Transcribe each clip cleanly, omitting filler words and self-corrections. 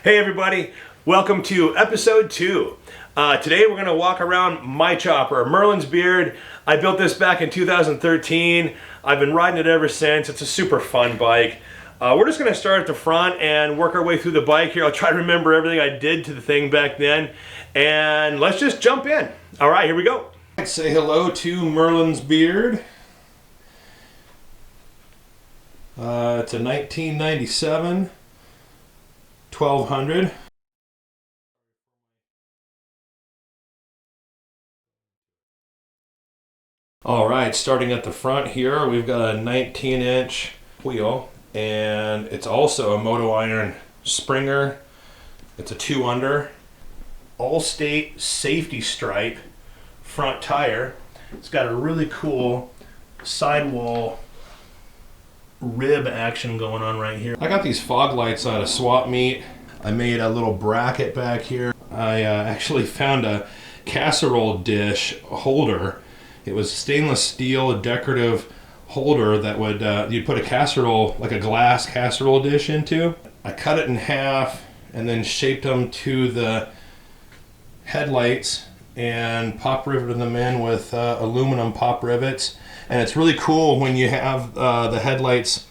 Hey everybody, welcome to episode 2. Today we're going to walk around my chopper, Merlin's Beard. I built this back in 2013. I've been riding it ever since. It's a super fun bike. We're just going to start at the front and work our way through the bike here. I'll try to remember everything I did to the thing back then. And let's just jump in. All right, here we go. Say hello to Merlin's Beard. It's a 1997 1200. All right, starting at the front here, we've got a 19-inch wheel, and it's also a moto iron Springer. It's a 2-under, all-state safety stripe front tire. It's got a really cool sidewall rib action going on right here. I got these fog lights out of swap meet. I made a little bracket back here. I actually found a casserole dish holder. It was stainless steel, a decorative holder that would you'd put a casserole, like a glass casserole dish into. I cut it in half and then shaped them to the headlights and pop riveted them in with aluminum pop rivets. And it's really cool when you have the headlights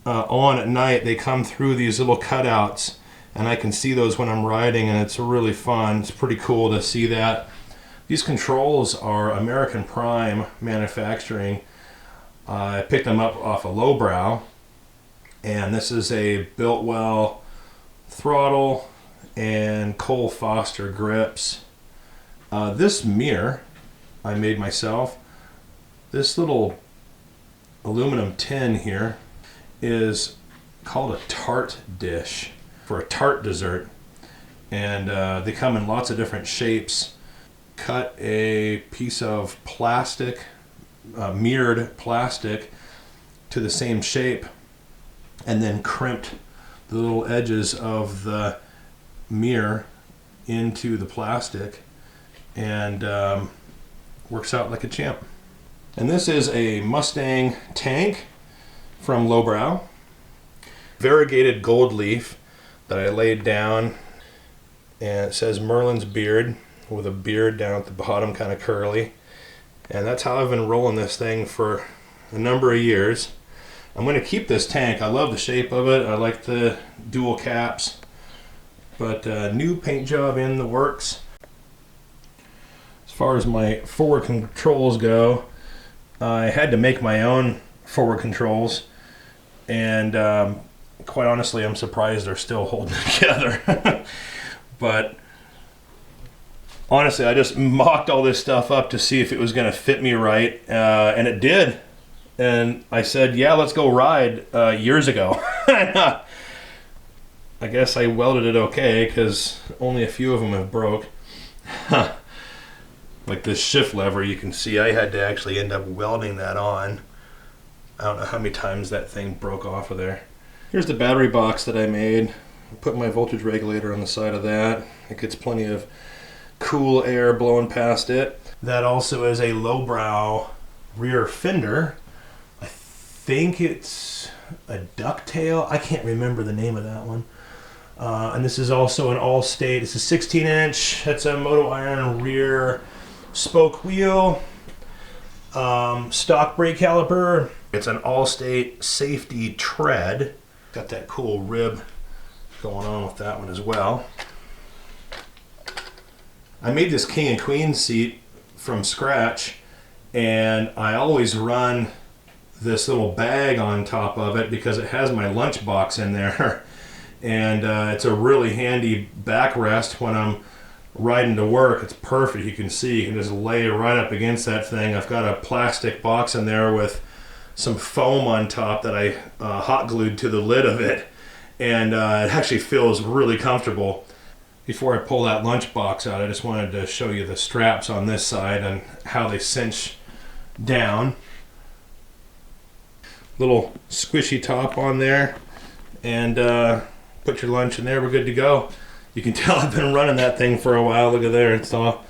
on at night. They come through these little cutouts, and I can see those when I'm riding, and it's really fun. It's pretty cool to see that. These controls are American Prime manufacturing. I picked them up off a Lowbrow, and this is a Biltwell throttle and Cole Foster grips. This mirror I made myself. This little aluminum tin here is called a tart dish for a tart dessert, and they come in lots of different shapes. Cut a piece of plastic, mirrored plastic, to the same shape, and then crimped the little edges of the mirror into the plastic, and works out like a champ. And this is a Mustang tank from Lowbrow. Variegated gold leaf that I laid down, and it says Merlin's Beard with a beard down at the bottom, kind of curly. And that's how I've been rolling this thing for a number of years. I'm going to keep this tank. I love the shape of it. I like the dual caps. But new paint job in the works. As far as my forward controls go, I had to make my own forward controls, and quite honestly, I'm surprised they're still holding together. But honestly, I just mocked all this stuff up to see if it was going to fit me right, and it did. And I said, yeah, let's go ride years ago. I guess I welded it okay, because only a few of them have broke. Like this shift lever, you can see I had to actually end up welding that on. I don't know how many times that thing broke off of there. Here's the battery box that I made. I put my voltage regulator on the side of that. It gets plenty of cool air blowing past it. That also is a Lowbrow rear fender. I think it's a ducktail. I can't remember the name of that one. And this is also an all-state. It's a 16-inch. That's a moto iron rear spoke wheel, stock brake caliper. It's an all-state safety tread. Got that cool rib going on with that one as well. I made this king and queen seat from scratch, and I always run this little bag on top of it because it has my lunch box in there. And it's a really handy backrest when I'm riding to work. It's perfect. You can see, you can just lay right up against that thing. I've got a plastic box in there with some foam on top that I hot glued to the lid of it, and it actually feels really comfortable. Before I pull that lunch box out, I just wanted to show you the straps on this side and how they cinch down. Little squishy top on there, and put your lunch in there. We're good to go. You can tell I've been running that thing for a while. Look at there, it's all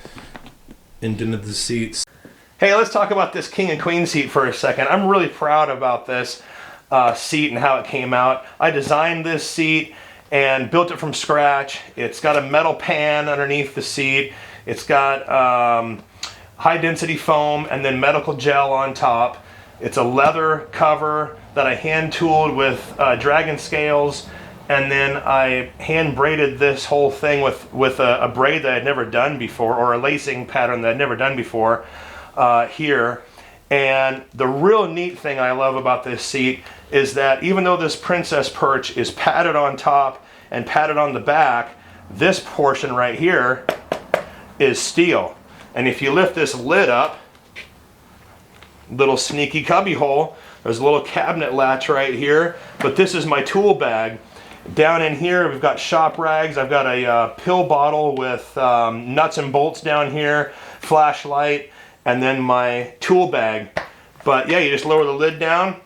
indented the seats. Hey, let's talk about this king and queen seat for a second. I'm really proud about this seat and how it came out. I designed this seat, and built it from scratch. It's got a metal pan underneath the seat. It's got high density foam and then medical gel on top. It's a leather cover that I hand tooled with dragon scales, and then I hand braided this whole thing with a braid that I'd never done before, or a lacing pattern that I'd never done before here. And the real neat thing I love about this seat is that even though this princess perch is padded on top and padded on the back, this portion right here is steel. And if you lift this lid up, little sneaky cubby hole, there's a little cabinet latch right here, but this is my tool bag. Down in here we've got shop rags. I've got a pill bottle with nuts and bolts down here, flashlight, and then my tool bag. But yeah, you just lower the lid down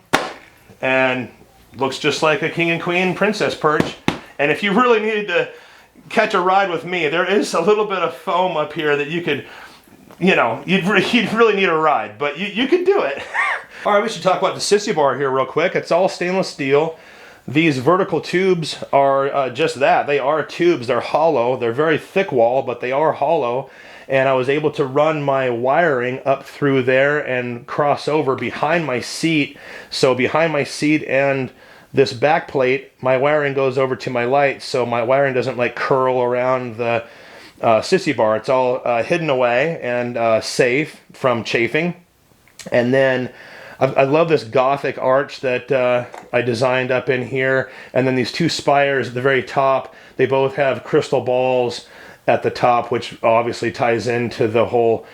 and looks just like a king and queen princess perch. And if you really needed to catch a ride with me, there is a little bit of foam up here that you could, you know, you'd really need a ride, but you could do it. All right, we should talk about the Sissy bar here real quick. It's all stainless steel. These vertical tubes are just that. They are tubes. They're hollow. They're very thick wall, but they are hollow. And I was able to run my wiring up through there and cross over behind my seat. So behind my seat and this back plate, my wiring goes over to my lights, so my wiring doesn't like curl around the Sissy bar. It's all hidden away and safe from chafing. And then I love this Gothic arch that I designed up in here. And then these two spires at the very top, they both have crystal balls at the top, which obviously ties into the whole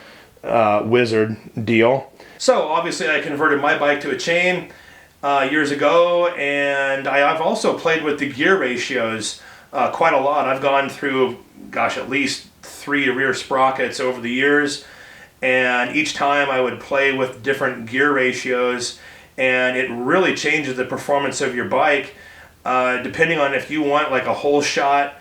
wizard deal. So obviously I converted my bike to a chain years ago, and I've also played with the gear ratios quite a lot. I've gone through, gosh, at least 3 rear sprockets over the years, and each time I would play with different gear ratios, and it really changes the performance of your bike depending on if you want like a whole shot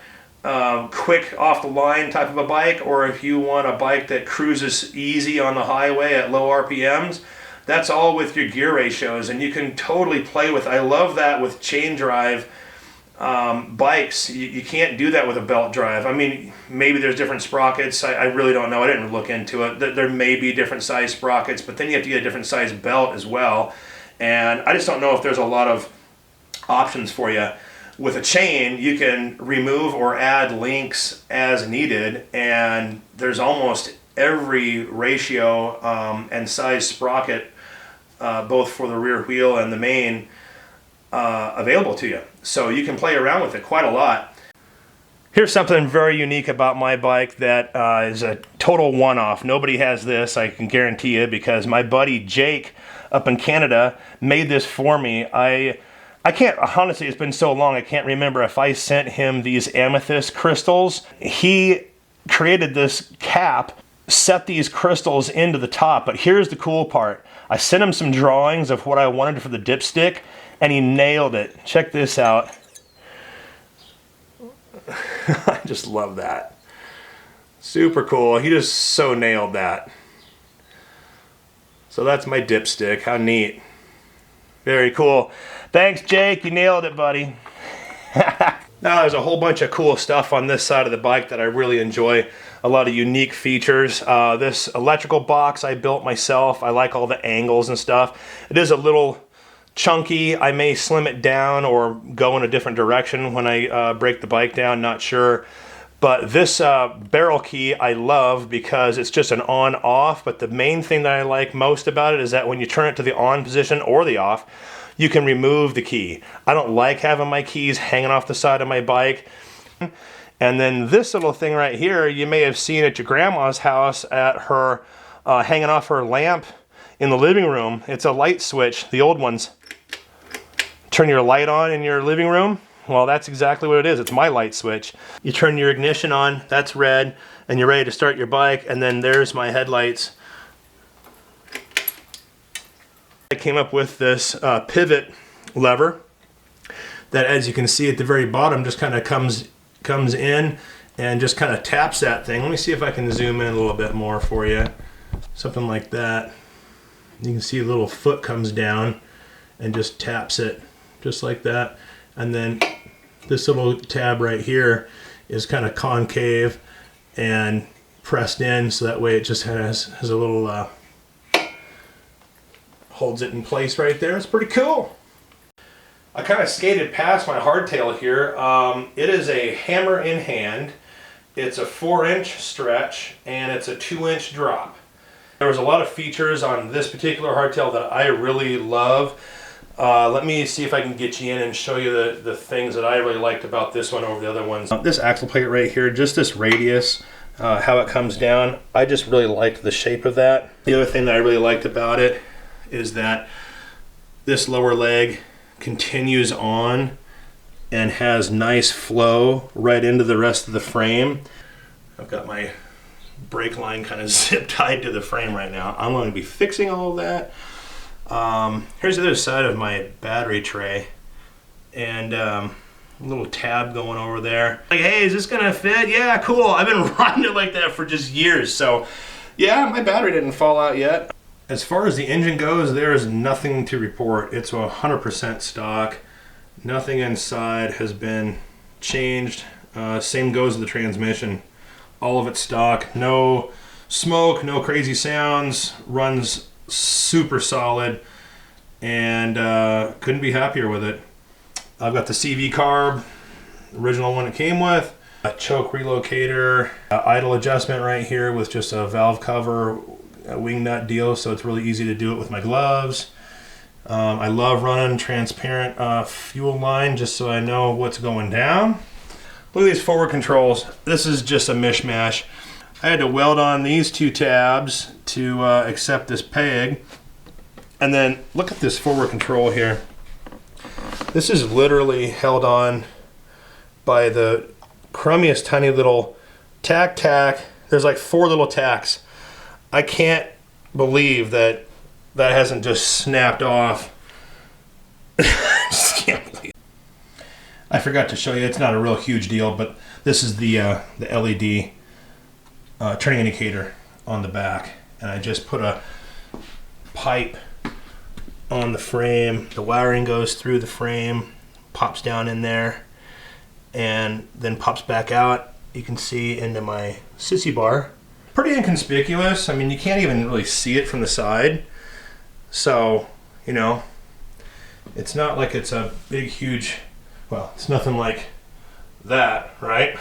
quick off the line type of a bike, or if you want a bike that cruises easy on the highway at low RPMs. That's all with your gear ratios, and you can totally play with. I love that with chain drive bikes. You can't do that with a belt drive. I mean, maybe there's different sprockets. I really don't know. I didn't look into it. There may be different size sprockets, but then you have to get a different size belt as well. And I just don't know if there's a lot of options for you. With a chain, you can remove or add links as needed, and there's almost every ratio and size sprocket, both for the rear wheel and the main, available to you. So you can play around with it quite a lot. Here's something very unique about my bike that is a total one-off. Nobody has this, I can guarantee you, because my buddy Jake up in Canada made this for me. I can't, honestly, it's been so long, I can't remember if I sent him these amethyst crystals. He created this cap, set these crystals into the top, but here's the cool part. I sent him some drawings of what I wanted for the dipstick, and he nailed it. Check this out. I just love that. Super cool. He just so nailed that. So that's my dipstick. How neat. Very cool. Thanks, Jake. You nailed it, buddy. Now, there's a whole bunch of cool stuff on this side of the bike that I really enjoy. A lot of unique features. This electrical box I built myself. I like all the angles and stuff. It is a little chunky. I may slim it down or go in a different direction when I break the bike down, not sure. But this barrel key I love because it's just an on-off, but the main thing that I like most about it is that when you turn it to the on position or the off, you can remove the key. I don't like having my keys hanging off the side of my bike. And then this little thing right here, you may have seen at your grandma's house at her, hanging off her lamp in the living room. It's a light switch, the old ones. Turn your light on in your living room. Well, that's exactly what it is. It's my light switch. You turn your ignition on, that's red, and you're ready to start your bike, and then there's my headlights. I came up with this pivot lever that, as you can see at the very bottom, just kind of comes in and just kind of taps that thing. Let me see if I can zoom in a little bit more for you. Something like that. You can see a little foot comes down and just taps it, just like that. And then this little tab right here is kind of concave and pressed in, so that way it just has a little holds it in place right there. It's pretty cool. I kind of skated past my hardtail here. It is a hammer in hand. It's a 4-inch stretch and it's a 2-inch drop. There was a lot of features on this particular hardtail that I really love. Let me see if I can get you in and show you the things that I really liked about this one over the other ones. This axle plate right here, just this radius, how it comes down, I just really liked the shape of that. The other thing that I really liked about it is that this lower leg continues on and has nice flow right into the rest of the frame. I've got my brake line kind of zip tied to the frame right now. I'm going to be fixing all of that. Here's the other side of my battery tray, and a little tab going over there. Like, hey, is this gonna fit? Yeah, cool. I've been riding it like that for just years. So yeah, my battery didn't fall out yet. As far as the engine goes, there is nothing to report. It's 100% stock. Nothing inside has been changed. Same goes with the transmission. All of it's stock. No smoke, no crazy sounds. Runs super solid, and couldn't be happier with it. I've got the CV carb, original one it came with, a choke relocator, idle adjustment right here with just a valve cover, a wing nut deal, so it's really easy to do it with my gloves. I love running transparent fuel line just so I know what's going down. Look at these forward controls. This is just a mishmash. I had to weld on these two tabs to accept this peg. And then look at this forward control here. This is literally held on by the crummiest tiny little tack. There's like 4 little tacks. I can't believe that hasn't just snapped off. Just can't believe it. I forgot to show you, it's not a real huge deal, but this is the LED turning indicator on the back. And I just put a pipe on the frame. The wiring goes through the frame, pops down in there, and then pops back out. You can see into my Sissy bar. Pretty inconspicuous. I mean, you can't even really see it from the side. So, you know, it's not like it's a big, huge, well, it's nothing like that, right?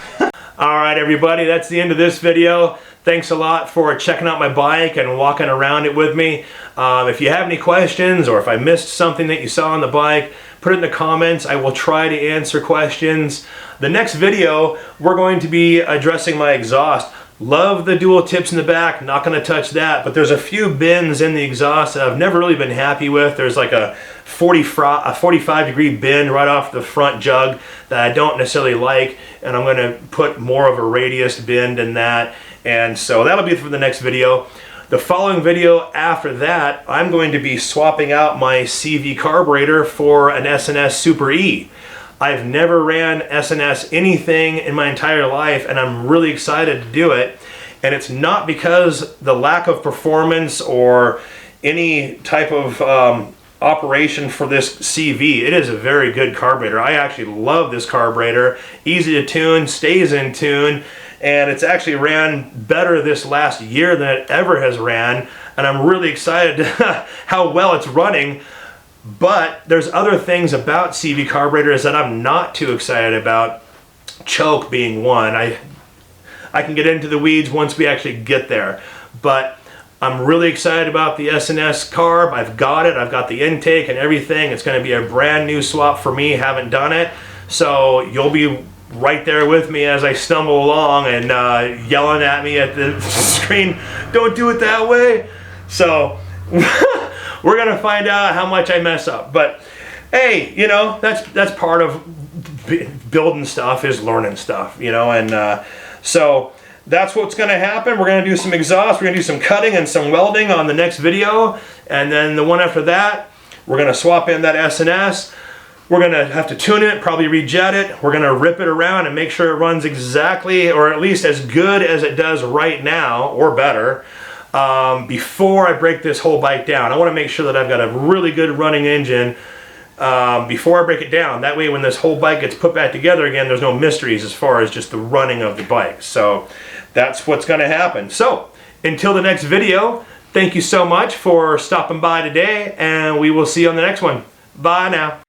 All right, everybody, that's the end of this video. Thanks a lot for checking out my bike and walking around it with me. If you have any questions or if I missed something that you saw on the bike, put it in the comments. I will try to answer questions. The next video, we're going to be addressing my exhaust. Love the dual tips in the back, not going to touch that, but there's a few bends in the exhaust that I've never really been happy with. There's like a 45-degree bend right off the front jug that I don't necessarily like, and I'm going to put more of a radius bend in that, and so that'll be for the next video. The following video after that, I'm going to be swapping out my CV carburetor for an S&S Super E. I've never ran S&S anything in my entire life, and I'm really excited to do it. And it's not because the lack of performance or any type of operation for this CV. It is a very good carburetor. I actually love this carburetor. Easy to tune, stays in tune, and it's actually ran better this last year than it ever has ran. And I'm really excited how well it's running. But there's other things about CV carburetors that I'm not too excited about, choke being one. I can get into the weeds once we actually get there. But I'm really excited about the S&S carb. I've got it. I've got the intake and everything. It's going to be a brand new swap for me. Haven't done it. So you'll be right there with me as I stumble along and yelling at me at the screen, don't do it that way. So we're gonna find out how much I mess up, but hey, you know, that's part of building stuff, is learning stuff, you know, and so that's what's gonna happen. We're gonna do some exhaust, we're gonna do some cutting and some welding on the next video, and then the one after that, we're gonna swap in that S&S. We're gonna have to tune it, probably rejet it. We're gonna rip it around and make sure it runs exactly, or at least as good as it does right now, or better. Before I break this whole bike down. I want to make sure that I've got a really good running engine before I break it down. That way when this whole bike gets put back together again, there's no mysteries as far as just the running of the bike. So that's what's going to happen. So until the next video, thank you so much for stopping by today, and we will see you on the next one. Bye now.